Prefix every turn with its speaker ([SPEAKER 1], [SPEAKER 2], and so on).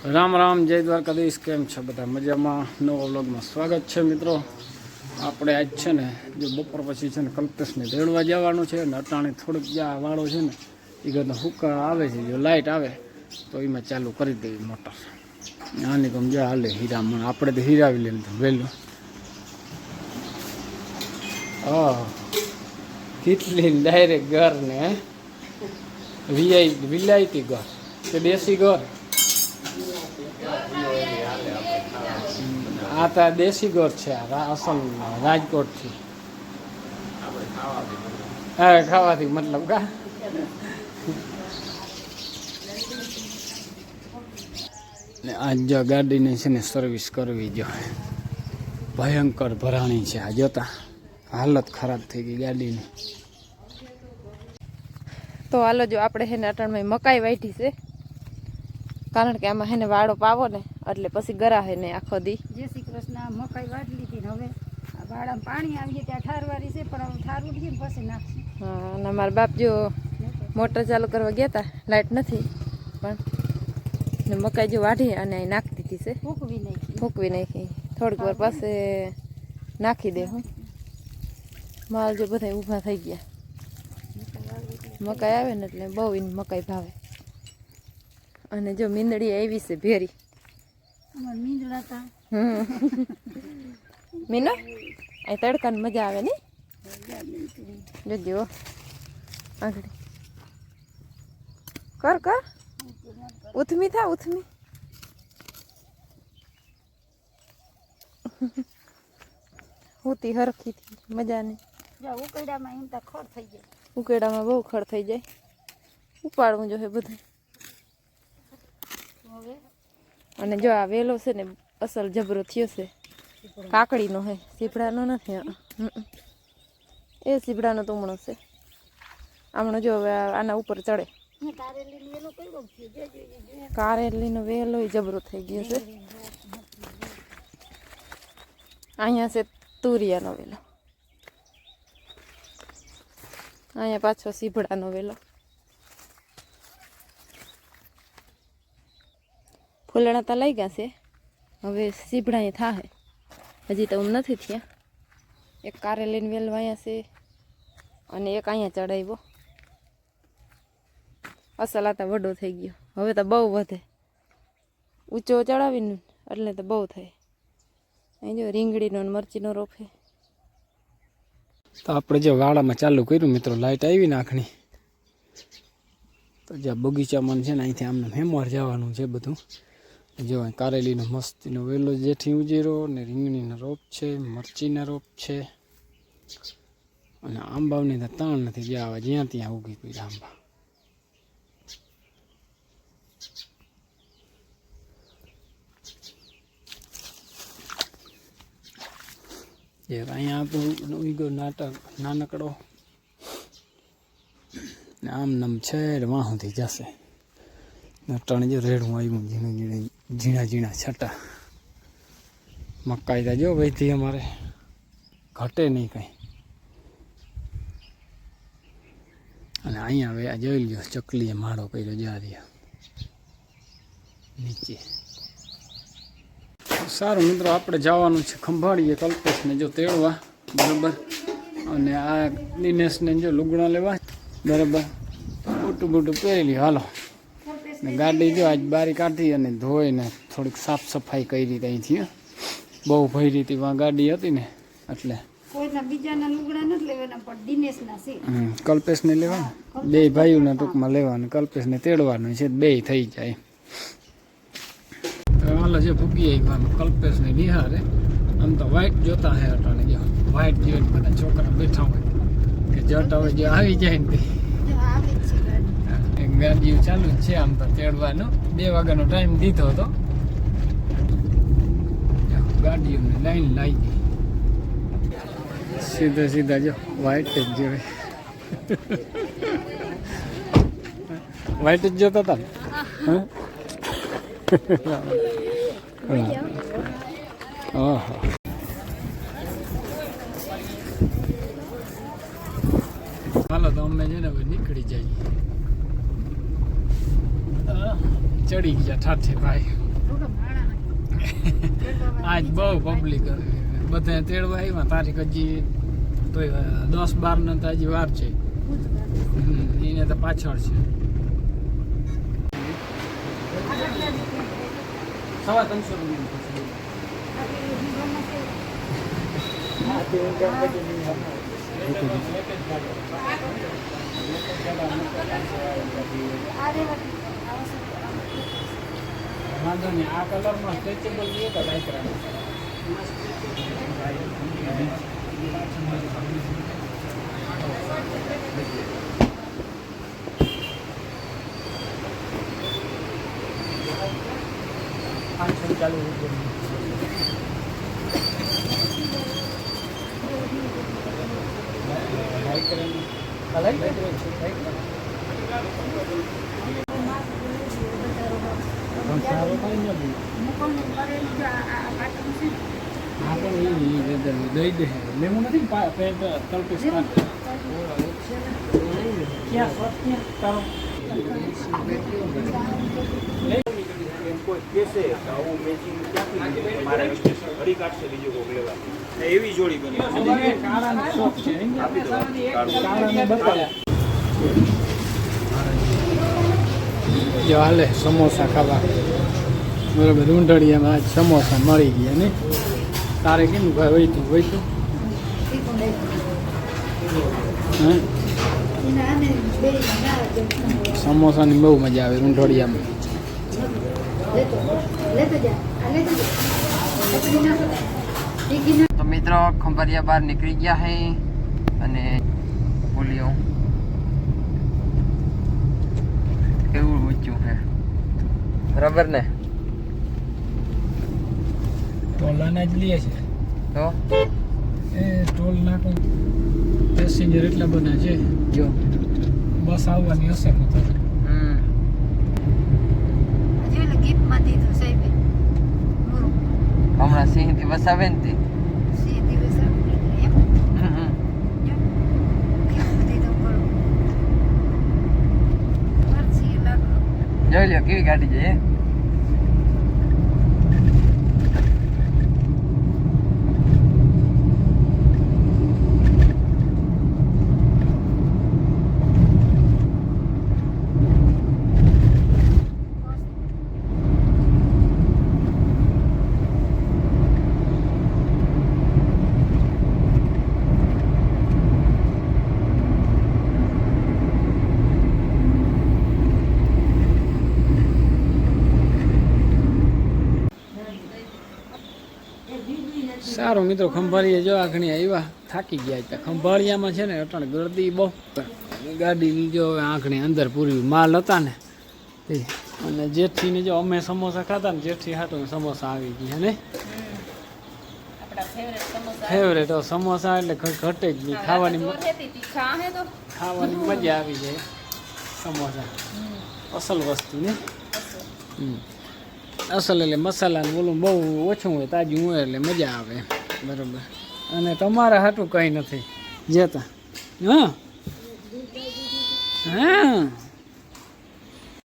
[SPEAKER 1] રામ રામ, જય દ્વારકાધીશ. કેમ છે બધા? મજામાં? નવા વ્લોગમાં સ્વાગત છે મિત્રો. આપણે આજ છે ને જો બપોર પછી છે ને કલ્પેશને તેડવા જવાનું છે ને અટાણે થોડુંક જ્યાં વાળો છે ને એ ઘરનો હુક્કા આવે છે, જો લાઇટ આવે તો એમાં ચાલુ કરી દેવી મોટર. આની ગમ જ્યાં હાલે હીરામણ, આપણે તો હીરાવી લઈએ વહેલું. હા, કેટલી ડાયરેક્ટ ઘર ને વિલાયતી ઘર કે દેશી ઘર. આ તો દેશી ઘર છે, અસલ રાજકોટથી. હા, ખાવાથી મતલબ કા ને આજ જો ગાડીને છે ને સર્વિસ કરવી જો ભયંકર ભરાણી છે. આ જોતા હાલત ખરાબ થઈ ગઈ ગાડીની.
[SPEAKER 2] તો હાલો, જો આપણે હેને અટાણમાં મકાઈ વાઢી છે, કારણ કે આમાં હેને વાળો પાવો ને એટલે પછી ગરા હે ને આખો દી.
[SPEAKER 3] જય શ્રી કૃષ્ણ. મકાઈ વાઢી લીધી ને હવે આ વાડામાં પાણી આવીએ ત્યાં ઠારવારી છે, પણ હવે ઠાર ઉઠીએ ને પછી નાખશું.
[SPEAKER 2] હા, અને મારા બાપ જો મોટર ચાલુ કરવા ગયા હતા, લાઇટ નથી પણ ને મકાઈ જો વાઢી અને અહીં નાખી દીધી છે, ફૂંકવી નાખી. થોડીક વાર પાસે નાખી દે. હું માલ જો બધા ઊભા થઈ ગયા. મકાઈ આવે ને એટલે બહુ એને મકાઈ ભાવે. અને જો મીંદડી આવી છે ભેરી. મીનો અહીં તડકાની મજા આવે ને. જોજો આંગળી કર કર, ઉથમી થા, ઉથમી. હોતી હરખી થી મજાની.
[SPEAKER 3] ઉકેડામાં એમ તો ખડ થઈ જાય.
[SPEAKER 2] ઉકેડામાં બહુ ખડ થઈ જાય. ઉપાડવું જોઈએ બધું. અને જો આ વેલો છે ને અસલ જબરો થયો છે, કાકડીનો હે, સીપડાનો નથી. એ સીપડાનો તુમણો છે. આમણો જો હવે આના ઉપર ચડે. કારેલીનો વેલો જબરો થઈ ગયો છે. અહીંયા છે તુરિયાનો વેલો, અહીંયા પાછો સીપડાનો વેલો. ફૂલણા તો લઈ ગયા છે, હવે સીભડા થાય. હજી તો નથી થયા. એક કારેલીનો વેલો અહીંયા છે અને એક અહીંયા ચડાવ્યો. અસલ આ તો વડો થઈ ગયો. હવે તો બહુ વધે. ઊંચો ચડાવીને એટલે તો બહુ થાય. અહીં જો રીંગણીનો મરચીનો રોફે.
[SPEAKER 1] તો આપણે જે વાડામાં ચાલુ કર્યું મિત્રો, લાઇટ આવી નાખણી. તો જ્યાં બગીચામાં છે ને અહીંથી આમને હેમવાર જવાનું છે બધું. જો કારેલીનો મસ્તીનો વેલો જેથી ઉજીરો ને રીંગણીનો રોપ છે, મરચીના રોપ છે અને આંબાની તો તાણ નથી. જ્યાં ત્યાં ઉગી ગઈ આંબા. અહીંયા આપણું ઉગો નાનકડો આમ નમ છે, વાહ સુધી જશે. ટણ જો રેડું આવ્યું, ઝીણા ઝીણા છટા. મકાઈ તો જો વહીથી અમારે ઘટે નહીં કંઈ. અને અહીંયા હવે આ જોઈ લ્યો, ચકલીએ માળો કર્યો જા રહ્યો નીચે. સારું મિત્રો, આપણે જવાનું છે ખંભાળીએ કલ્પેશને જો તેડવા, બરાબર. અને આ દિનેશને જો લુગડા લેવા, બરાબર. બૂટું બૂટું પહેરી લ્યો, હાલો. ને ગાડી જો આજ બારી કાઢી અને ધોઈને થોડીક સાફ સફાઈ કરી ત્યાંથી. બહુ ભરી હતી વાં ગાડી હતી ને એટલે.
[SPEAKER 3] કોઈના બીજાના લુગડા નથી લેવાના, પણ દિનેશના છે.
[SPEAKER 1] કલ્પેશને લેવાના, બે ભાઈઓના ટૂંકમાં લેવાનું. કલ્પેશને તેડવાનું છે, બે થઈ જાય. હાલો જે ભૂગી આવ્યા કલ્પેશને બિહારે. આમ તો વ્હાઈટ જોતા હે અટાણે. જો વ્હાઈટ જોઈને બધા છોકરા બેઠા હોય કે જટ હવે જે આવી જાય ને ગાડીઓ ચાલુ જ છે. આમ તો તેડવાનો 2 વાગ્યાનો ટાઈમ દીધો હતો. ગાડીઓની લાઈન લાગી ગઈ. સીધા સીધા જો વ્હાઈટ જ જોવે. વ્હાઈટ જ જોતા હતા ને. ઓહો, હાલો તો અમે છે ને હવે નીકળી જઈએ. ચડી ગયા ઠાઠે ભાઈ. આજ બહુ પબ્લિક બધા તેડવા આવ્યા તારીખ હજી તો 10-12 ને તો હજી વાર છે એને તો પાછળ છે 350 વાંધો નહીં આ કલરમાં સ્ટ્રેચેબલ જોઈએ તો ડાયકરા ચાલુ દઈ દે લેવું નથી તલપીસ
[SPEAKER 4] એવી જોડી બની
[SPEAKER 1] જો હાલે સમોસા ખાવા બરોબર ઊંઢળીયામાં આજ સમોસા મળી ગયા ને તારે કેમ ભાઈ વહીતું સમોસાની બહુ મજા આવે ઊંઢળીયામાં
[SPEAKER 2] તો મિત્રો ખંભાળિયા બહાર નીકળી ગયા હે અને બોલ્યો કેવું ઊંચું છે બરાબર ને
[SPEAKER 1] ટોલાના જ લઈએ છે
[SPEAKER 2] તો
[SPEAKER 1] એ ટોલ નાખું પેસેન્જર એટલા બધા છે
[SPEAKER 2] જો
[SPEAKER 1] બસ આવવાની હશે તો
[SPEAKER 2] હમણાં સિંહ દિવસ આવે ને તે જોઈ લ્યો કેવી ગાડી છે
[SPEAKER 1] સારું મિત્રો ખંભાળીએ જો આખણી આવ્યા થાકી ગયા હતા ખંભાળિયામાં છે ને અટાણ ગરદી બહુ ગાડી જો આંખણી અંદર પૂરી માલ હતા ને તે અને જેઠીને જો અમે સમોસા ખાતા ને જેઠી હાટું સમોસા આવી ગયા ને ફેવરેટ સમોસા એટલે ઘટે જ નહીં ખાવાની મજા આવી જાય સમોસા અસલ વસ્તુ ને અસલ એટલે મસાલાનું બોલું બહુ ઓછું હોય તાજું હોય એટલે મજા આવે બરાબર અને તમારા હાટું કંઈ નથી જતા હા હા